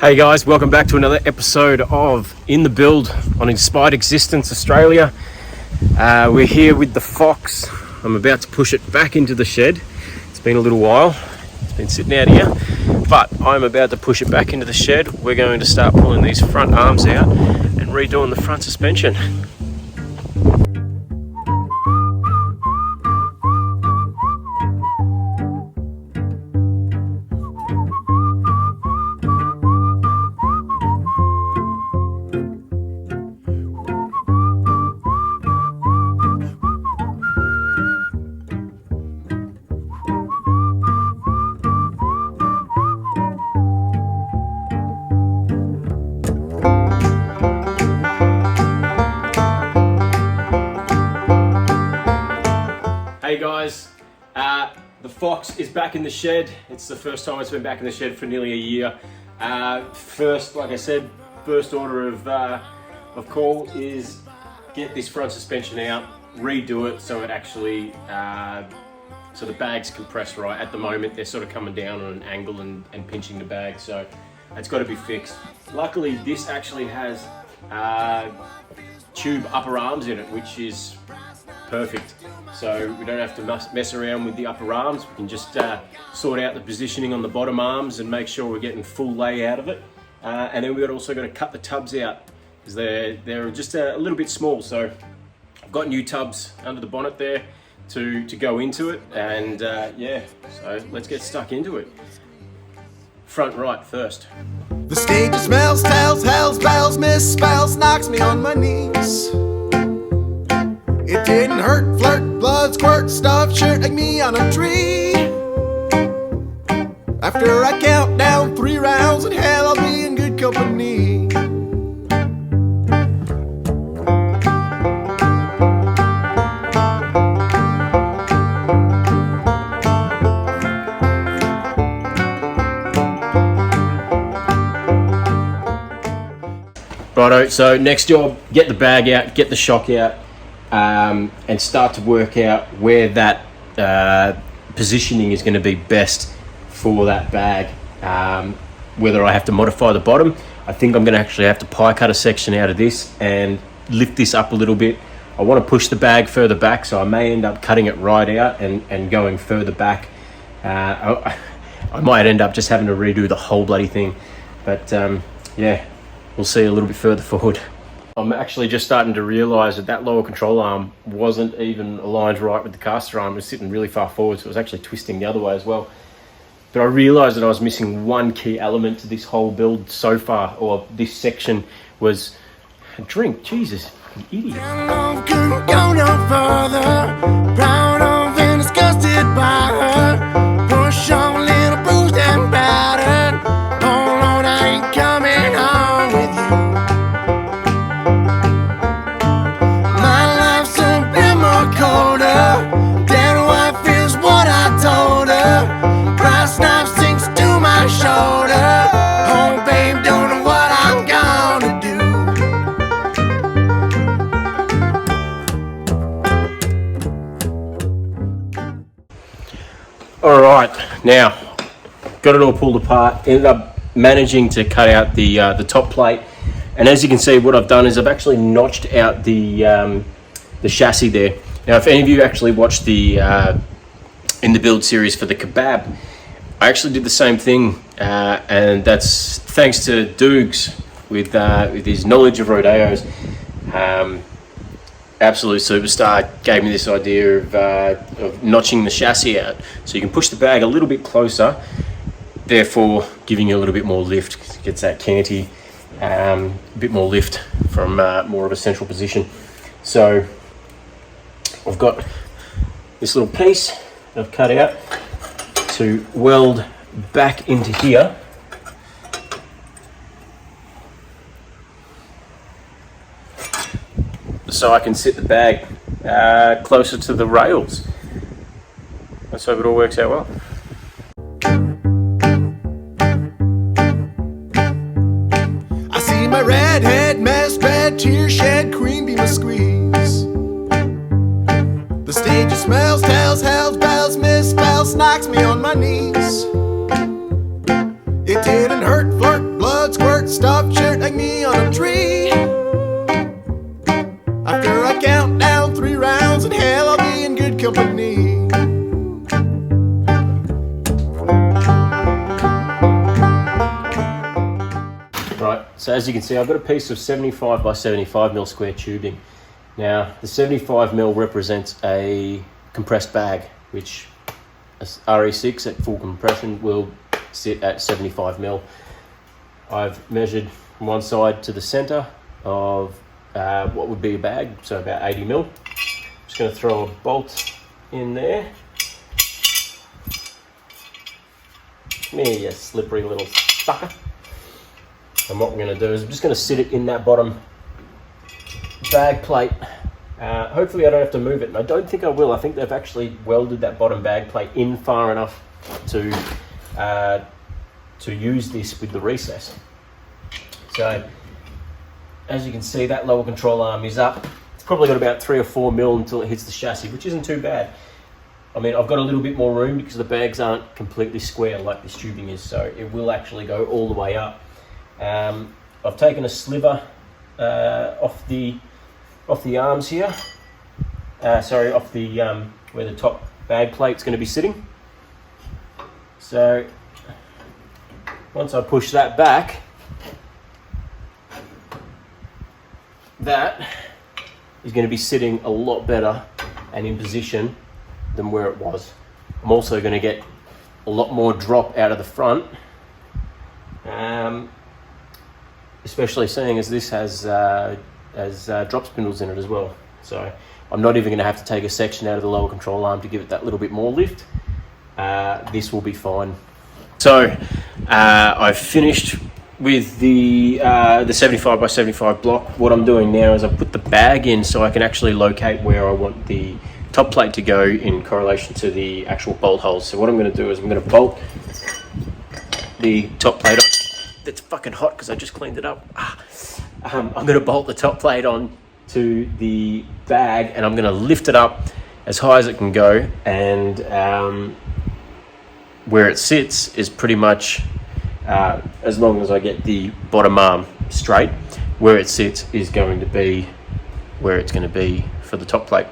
Hey guys, welcome back to another episode of In the Build on Inspired Existence Australia. We're here with the Fox. I'm about to push it back into the shed. It's been a little while. It's been sitting out here, but I'm about to push it back into the shed. We're going to start pulling these front arms out and redoing the front suspension. Hey guys, the Fox is back in the shed. It's the first time it's been back in the shed for nearly a year. First, like I said, first order of call is get this front suspension out, redo it so it actually, so the bags compress right. At the moment, they're sort of coming down on an angle and pinching the bag, so it's got to be fixed. Luckily, this actually has tube upper arms in it, which is perfect. So we don't have to mess around with the upper arms. We can just sort out the positioning on the bottom arms and make sure we're getting full lay out of it. And then we've also got to cut the tubs out because they're just a little bit small. So I've got new tubs under the bonnet there to go into it. And yeah, so let's get stuck into it. Front right first. The stage smells, tells, hells, bells, misspells, knocks me on my knees. It didn't hurt, flirt, blood, squirt, stuff, shirt like me on a tree. After I count down 3 rounds, in hell I'll be in good company. Righto, so next job, get the bag out, get the shock out, and start to work out where that positioning is going to be best for that bag. Whether I have to modify the bottom, I think I'm going to actually have to pie cut a section out of this and lift this up a little bit. I want to push the bag further back, so I may end up cutting it right out and going further back. I might end up just having to redo the whole bloody thing, but yeah, we'll see a little bit further forward. I'm actually just starting to realise that lower control arm wasn't even aligned right with the caster arm. It was sitting really far forward, so it was actually twisting the other way as well. But I realised that I was missing one key element to this whole build so far, or this section, was a drink. Jesus, fucking idiot. Couldn't go no further, proud of and disgusted by her. Push on a little bruised and battered. Oh Lord, I ain't coming home with you. Dead wife is what I told her. Brass knife sinks to my shoulder. Oh babe, don't know what I'm gonna do. Alright, now, got it all pulled apart. Ended up managing to cut out the top plate. And as you can see, what I've done is I've actually notched out the chassis there. Now, if any of you actually watched the In the Build series for the kebab, I actually did the same thing, and that's thanks to Dukes with his knowledge of rodeos. Absolute superstar gave me this idea of notching the chassis out, so you can push the bag a little bit closer, therefore giving you a little bit more lift. It gets that canty, a bit more lift from more of a central position. So I've got this little piece I've cut out to weld back into here. So I can sit the bag closer to the rails. Let's hope it all works out well. I see my redhead, mess, red tear shed, cream beam a squeeze. The stage smells, tells, hells, bells, misspells, knocks me on my knees. It didn't hurt, flirt, blood, So as you can see, I've got a piece of 75 by 75 mil square tubing. Now the 75 mil represents a compressed bag, which a RE6 at full compression will sit at 75 mil. I've measured from one side to the center of what would be a bag, so about 80 mil. Just going to throw a bolt in there. Come here, you slippery little sucker. And what we're going to do is I'm just going to sit it in that bottom bag plate. Hopefully I don't have to move it, and I don't think I will. I think they've actually welded that bottom bag plate in far enough to use this with the recess. So as you can see, that lower control arm is up. It's probably got about 3 or 4 mil until it hits the chassis, which isn't too bad. I mean, I've got a little bit more room because the bags aren't completely square like this tubing is, so it will actually go all the way up. I've taken a sliver off the arms here. Sorry, off the where the top bag plate's going to be sitting. So once I push that back, that is going to be sitting a lot better and in position than where it was. I'm also going to get a lot more drop out of the front, especially seeing as this has drop spindles in it as well. So I'm not even going to have to take a section out of the lower control arm to give it that little bit more lift. This will be fine. So I've finished with the 75 by 75 block. What I'm doing now is I put the bag in so I can actually locate where I want the top plate to go in correlation to the actual bolt holes. So what I'm going to do is I'm going to bolt the top plate on. It's fucking hot because I just cleaned it up. I'm going to bolt the top plate on to the bag, and I'm going to lift it up as high as it can go, and where it sits is pretty much as long as I get the bottom arm straight. Where it sits is going to be where it's going to be for the top plate.